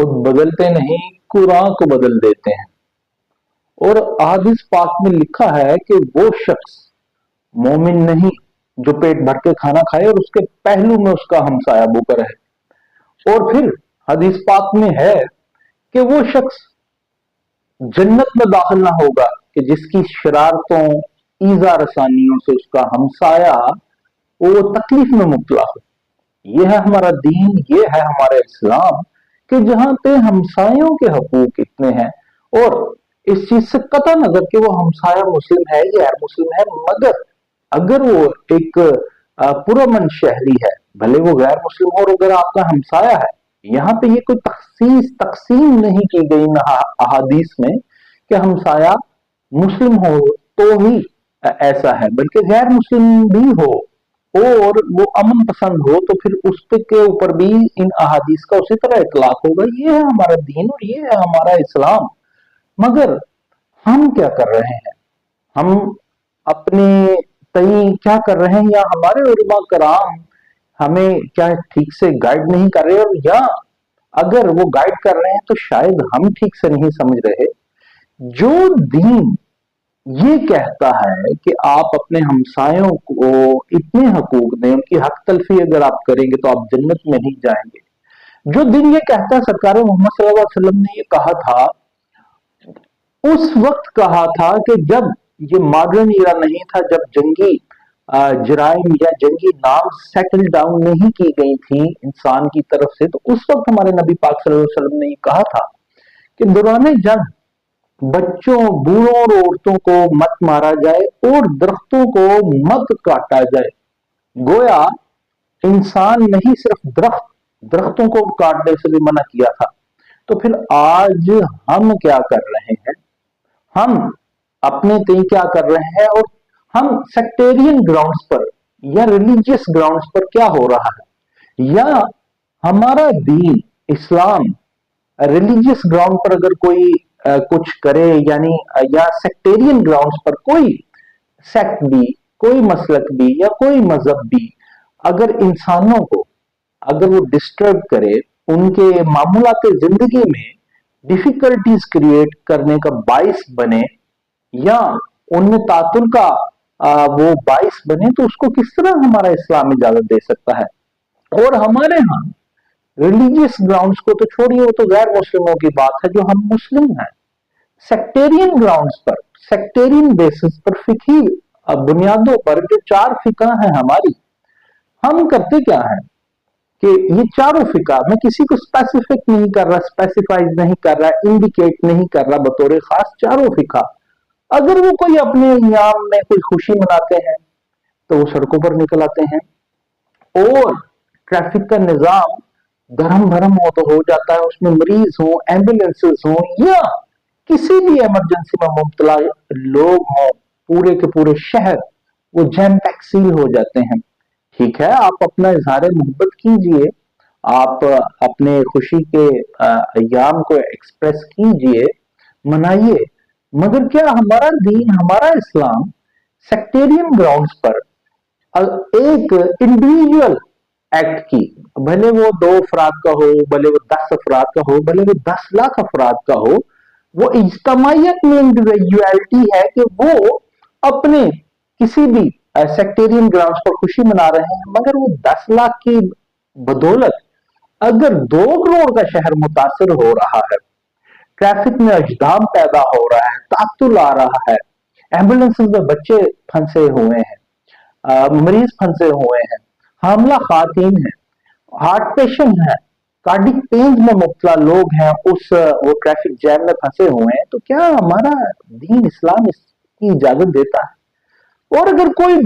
खुद बदलते नहीं, कुरान को बदल देते हैं। और अहादीस पाक में लिखा है कि वो शख्स मोमिन नहीं जो पेट भर के खाना खाए और उसके पहलू में उसका हमसाया बुकर है। और फिर हदीस पाक में है कि वो शख्स जन्नत में दाखिल ना होगा कि जिसकी शरारतों, ईजा रसानियों से उसका हमसाया वो तकलीफ में मुब्तला हो। ये है हमारा दीन, ये है हमारा इस्लाम, कि जहां पे हमसायों के हकूक इतने हैं। और इस चीज से कतई नजर कि वो हमसाया मुस्लिम है या गैर मुस्लिम है, मगर अगर वो एक पुरअमन शहरी है, भले वो गैर मुस्लिम हो, और अगर आपका हमसाया है, यहाँ पे ये कोई तकसीम नहीं की गई ना अहादीस में कि हमसाया मुस्लिम हो तो ही ऐसा है, बल्कि गैर मुस्लिम भी हो और वो अमन पसंद हो तो फिर उसके के ऊपर भी इन अहादीस का उसी तरह इतलाक होगा। ये है हमारा दीन और ये है हमारा इस्लाम। मगर हम क्या कर रहे हैं, हम अपने तई क्या कर रहे हैं, या हमारे उलमा कराम हमें क्या ठीक से गाइड नहीं कर रहे, और या अगर वो गाइड कर रहे हैं तो शायद हम ठीक से नहीं समझ रहे। जो दीन ये कहता है कि आप अपने हमसायों को इतने हकूक दें, उनकी हक तलफी अगर आप करेंगे तो आप जन्नत में नहीं जाएंगे। जो दिन ये कहता है, सरकार मोहम्मद सल्लल्लाहु अलैहि वसल्लम ने ये कहा था, उस वक्त कहा था कि जब ये मॉडर्न ईरा नहीं था, जब जंगी जराइम या जंगी नाम सेटल डाउन नहीं की गई थी इंसान की तरफ से, तो उस वक्त हमारे नबी पाक सल्लल्लाहु अलैहि वसल्लम ने ये कहा था कि दौरान जंग बच्चों, बूढ़ों और औरतों को मत मारा जाए और दरख्तों को मत काटा जाए। गोया इंसान नहीं, सिर्फ दरख्तों को काटने से भी मना किया था। तो फिर आज हम क्या कर रहे हैं, हम अपने तय क्या कर रहे हैं, और हम सेक्टेरियन ग्राउंड्स पर या रिलीजियस ग्राउंड्स पर क्या हो रहा है, या हमारा दीन इस्लाम रिलीजियस ग्राउंड पर अगर कोई कुछ करे, यानी या सेक्टेरियन ग्राउंड्स पर कोई सेक्ट भी, कोई मसलक भी या कोई मजहब भी अगर इंसानों को अगर वो डिस्टर्ब करे, उनके मामूलात जिंदगी में डिफिकल्टीज क्रिएट करने का बाइस बने या उनमें तातुल का वो बाइस बने, तो उसको किस तरह हमारा इस्लाम इजाजत दे सकता है। और हमारे यहाँ रिलीजियस ग्राउंड्स को तो छोड़िए, वो तो गैर मुस्लिमों की बात है, जो हम मुस्लिम हैं, सेक्टेरियन ग्राउंड्स पर, सेक्टेरियन बेसिस पर, फिकी बुनियादों पर जो 4 फिका है हमारी, हम करते क्या है कि ये चारों फिका, मैं किसी को स्पेसिफिक नहीं कर रहा, स्पेसिफाइज नहीं कर रहा, इंडिकेट नहीं कर रहा बतौर खास, चारों फिका अगर वो कोई अपने अय्याम में कोई खुशी मनाते हैं तो वो सड़कों पर निकल आते हैं, और ट्रैफिक का निजाम गरम भरम हो तो हो जाता है, उसमें मरीज हो, एम्बुलेंसेस हो, या किसी भी इमरजेंसी में मुब्तला लोग हों, पूरे के पूरे शहर वो जैम तकसील हो जाते हैं। ठीक है, आप अपना इजहार मोहब्बत कीजिए, आप अपने खुशी के अय्याम को एक्सप्रेस कीजिए, मनाइए, मगर क्या हमारा दीन, हमारा इस्लाम सेक्टेरियन ग्राउंड्स पर एक इंडिविजुअल एक्ट की, भले वो 2 अफराद का हो, भले वो 10 अफराद का हो, भले वो 10 लाख अफराद का हो, वो इज्तमाइयत में इंडिविजुअलिटी है कि वो अपने किसी भी सेक्टेरियन ग्राउंड्स पर खुशी मना रहे हैं, मगर वो 10 लाख की बदौलत अगर 2 करोड़ का शहर मुतासर हो रहा है, ट्रैफिक में अजदाम पैदा हो रहा है, तातुल आ रहा है, एम्बुलेंस में बच्चे फंसे हुए हैं, मरीज फंसे हुए हैं, हामला खातून है, हार्ट पेशेंट है, कार्डिक पेन्स में मुब्तला लोग हैं, उस वो ट्रैफिक जैम में फंसे हुए हैं, तो क्या हमारा दीन इस्लाम इसकी इजाजत देता है। और अगर कोई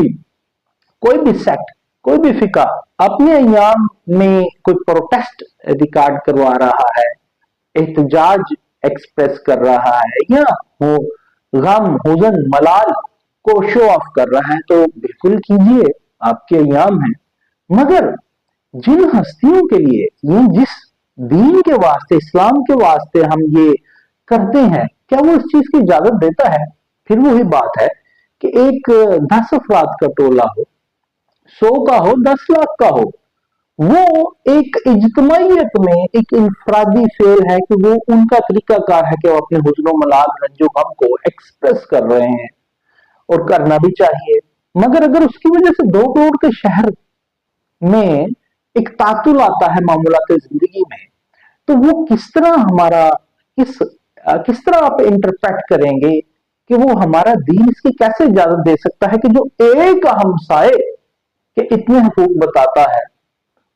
भी सेक्ट, कोई भी फिका अपने अय्याम में कोई प्रोटेस्ट रिकॉर्ड करवा रहा है, एहतजाज एक्सप्रेस कर रहा है, या वो गम, हुजन, मलाल को शो ऑफ कर रहा है, तो बिल्कुल कीजिए, आपके अय्याम है। मगर जिन हस्तियों के लिए, ये जिस दीन के वास्ते, इस्लाम के वास्ते हम ये करते हैं, क्या वो इस चीज की इजाजत देता है। फिर वही बात है कि एक 10 अफराद का टोला हो, 100 का हो, 10 लाख का हो, वो एक इज्तमाइयत में एक इंफरादी फेल है कि वो उनका तरीकाकार है कि वो अपने हुज्न मलाल रंजो गम को एक्सप्रेस कर रहे हैं, और करना भी चाहिए। मगर अगर उसकी वजह से 2 करोड़ के शहर में एक तातुल आता है मामूलात जिंदगी में, तो वो किस तरह हमारा किस तरह आप इंटरप्रेट करेंगे कि वो हमारा दीन इसकी कैसे इजाजत दे सकता है कि जो एक हमसाए के इतने हकूक बताता है।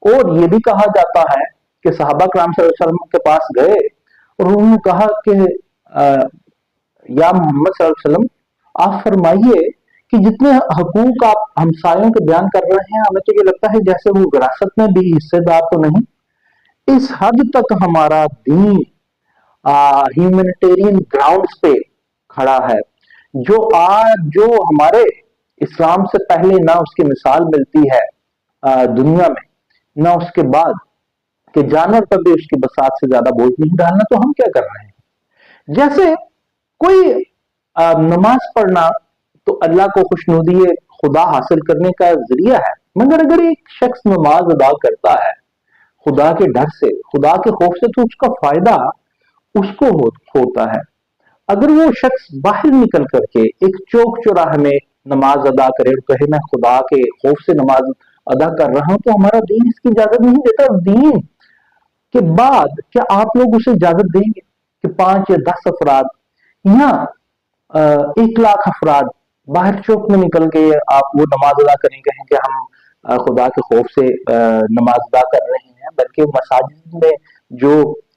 और ये भी कहा जाता है कि सहाबा कराम सल्लल्लाहु अलैहि वसल्लम के पास गए और उन्होंने कहा कि या मोहम्मद सल्लल्लाहु अलैहि वसल्लम, आप फरमाइए कि जितने हकूक आप हमसायों के बयान कर रहे हैं, हमें तो ये लगता है जैसे वो विरासत में भी हिस्सेदार तो नहीं। इस हद तक हमारा दीन ह्यूमैनिटेरियन ग्राउंड्स पे खड़ा है, जो हमारे इस्लाम से पहले ना उसकी मिसाल मिलती है दुनिया में, ना उसके बाद, कि जानवर पर भी उसकी बसात से ज्यादा बोझ नहीं डालना। तो हम क्या कर रहे हैं? जैसे कोई नमाज पढ़ना तो अल्लाह को खुशनुदी खुदा हासिल करने का जरिया है, मगर अगर एक शख्स नमाज अदा करता है खुदा के डर से, खुदा के खौफ से, तो उसका फायदा उसको होता है। अगर वो शख्स बाहर निकल करके एक चौक चौराहे में नमाज अदा करे और कहे मैं खुदा के खौफ से नमाज अदा कर रहा हूं, तो हमारा दीन इसकी इजाजत नहीं देता। दीन के बाद क्या आप लोग उसे इजाजत देंगे कि 5 या 10 अफराद या 1 लाख अफराद बाहर चौक में निकल के आप वो नमाज अदा करेंगे कि हम खुदा के खौफ से नमाज अदा कर रहे हैं, बल्कि मसाजिद में जो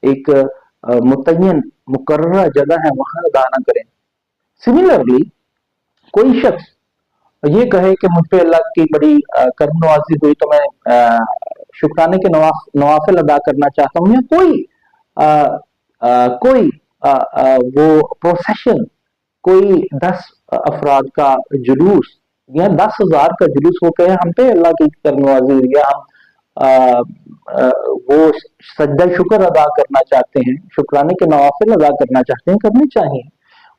एक मुतय्यन मुकर्रर जगह है वहां अदा ना करें। सिमिलरली कोई शख्स ये कहे कि मुझ पे अल्लाह की बड़ी करम नवाजी हुई तो मैं शुक्राने के नवाफिल अदा करना चाहता हूँ, या कोई वो प्रोसेशन, कोई 10 अफराद का जुलूस या 10,000 का जुलूस, वो कहे हम पे अल्लाह की करम नवाजी हुई, या हम वो सज्जा शुक्र अदा करना चाहते हैं, शुक्राने के नवाफिल अदा करना चाहते हैं, करने चाहिए।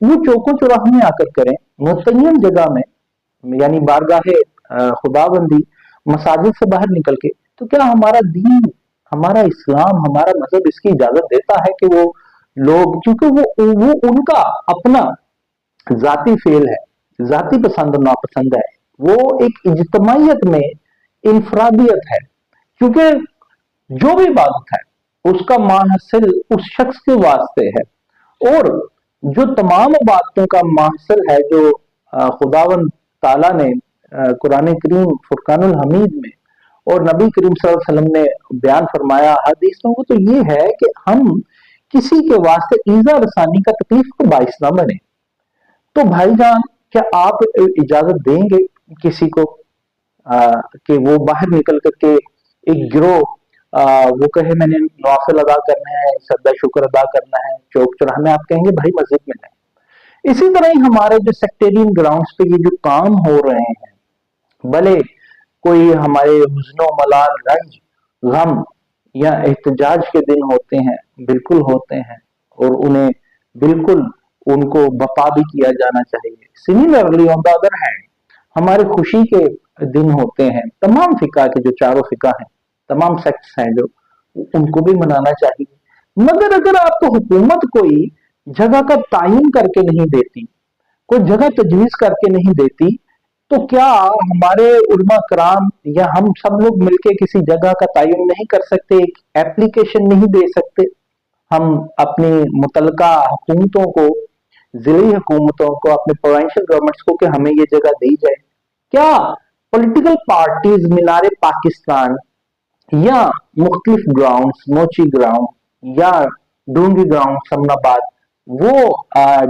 वो चौकों चौराहों में आकर करें, मुतय्यन जगह में, यानी बारगाहे खुदाबंदी मसाजिद से बाहर निकल के। तो क्या हमारा दीन, हमारा इस्लाम, हमारा मजहब इसकी इजाजत देता है कि वो लोग, क्योंकि वो उनका अपना जाती फेल है, जाती पसंद नापसंद है, वो एक इज्तमाइयत में इंफरादियत है, क्योंकि जो भी इबादत है उसका माहसिल उस शख्स के वास्ते है, और जो तमाम इबादतों का माहसिल है जो खुदावंद ताला ने कुरान करीम फुरकानुल हमीद में और नबी करीम सल्लल्लाहु अलैहि वसल्लम ने बयान फरमाया हदीस में, वो तो ये है कि हम किसी के वास्ते ईजा रसानी का तकलीफ का बाइस ना बने। तो भाईजान, क्या आप इजाजत देंगे किसी को कि वो बाहर निकल करके एक गिरोह वो कहे मैंने नवाफिल अदा करना है, सदा शुक्र अदा करना है चौक चौराहे में? आप कहेंगे भाई मस्जिद में नहीं। इसी तरह ही हमारे जो सेक्टेरियन ग्राउंड्स पे ये जो काम हो रहे हैं, भले कोई हमारे हुज्नो मलाल रंज गम या एहतजाज के दिन होते हैं, बिल्कुल होते हैं, और उन्हें बिल्कुल उनको बपा भी किया जाना चाहिए। Similarly on the other hand हमारे खुशी के दिन होते हैं, तमाम फिका के जो चारों फिका हैं, तमाम सेक्ट्स हैं जो, उनको भी मनाना चाहिए। मगर अगर आपको हुकूमत कोई जगह का तायुन करके नहीं देती, कोई जगह तजवीज करके नहीं देती, तो क्या हमारे उलमा कराम या हम सब लोग मिलके किसी जगह का तायुन नहीं कर सकते, एक एप्लीकेशन नहीं दे सकते? हम अपनी मुतलका हुकूमतों को, जिली हुकूमतों को, अपने प्रोविंशियल गवर्नमेंट्स को कि हमें ये जगह दी जाए। क्या पॉलिटिकल पार्टीज मीनारे पाकिस्तान या मुख्तलिफ ग्राउंड्स, मोची ग्राउंड या डूंगी ग्राउंड समनाबाद, वो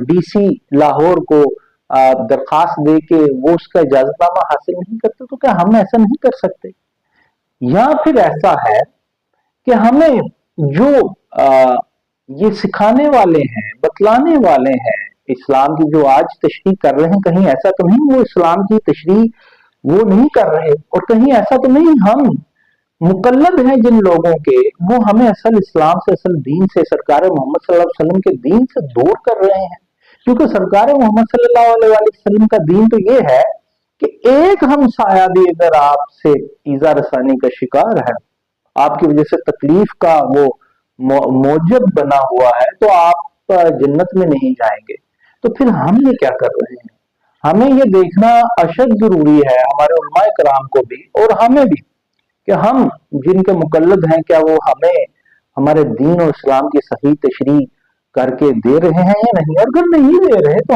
डीसी लाहौर को दरखास्त दे के वो उसका इजाजतनामा हासिल नहीं करते? तो क्या हम ऐसा नहीं कर सकते? या फिर ऐसा है कि हमें जो ये सिखाने वाले हैं, बतलाने वाले हैं, इस्लाम की जो आज तशरीह कर रहे हैं, कहीं ऐसा तो नहीं वो इस्लाम की तशरीह वो नहीं कर रहे, और कहीं ऐसा तो नहीं हम मुकल्लद हैं जिन लोगों के, वो हमें असल इस्लाम से, असल दीन से, सरकार मोहम्मद सल्लल्लाहु अलैहि वसल्लम के दीन से दूर कर रहे हैं? क्योंकि सरकार मोहम्मद सल्लल्लाहु अलैहि वसल्लम का दीन तो ये है कि एक हमसाया भी अगर आपसे ईजा रसानी का शिकार है आपकी वजह से तकलीफ का वो मौजब बना हुआ है, तो आप जन्नत में नहीं जाएंगे। तो फिर हम ये क्या कर रहे हैं? हमें ये देखना अशद जरूरी है, हमारे उलमाए कराम को भी और हमें भी, कि हम जिनके मुकल्लद हैं क्या वो हमें हमारे दीन और इस्लाम की सही तशरीह करके दे रहे हैं या नहीं। और अगर नहीं दे रहे तो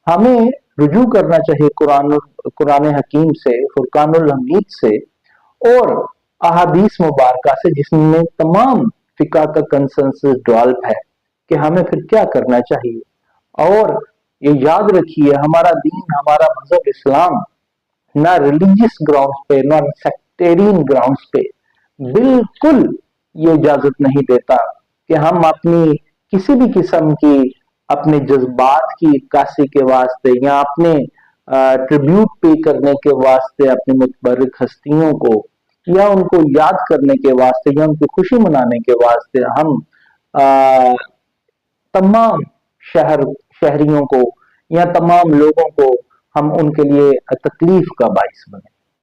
हमें रुजू करना चाहिए कुरान हकीम से, फुरकानुल हमीद से और अहादीस मुबारका से, जिसमें तमाम फिका का कंसेंसस डेवलप है कि हमें फिर क्या करना चाहिए। और ये याद रखिए, हमारा दीन, हमारा मजहब इस्लाम ना रिलीजियस ग्राउंड्स पे, ना सेक्टेरियन ग्राउंड्स पे बिल्कुल ये इजाजत नहीं देता कि हम अपनी किसी भी किस्म की अपने जज्बात की इक्कासी के वास्ते या अपने ट्रिब्यूट पे करने के वास्ते अपनी मुतबर्रिक हस्तियों को या उनको याद करने के वास्ते या उनकी खुशी मनाने के वास्ते हम आ, तमाम शहरियों को या तमाम लोगों को हम उनके लिए तकलीफ का बाइस बने।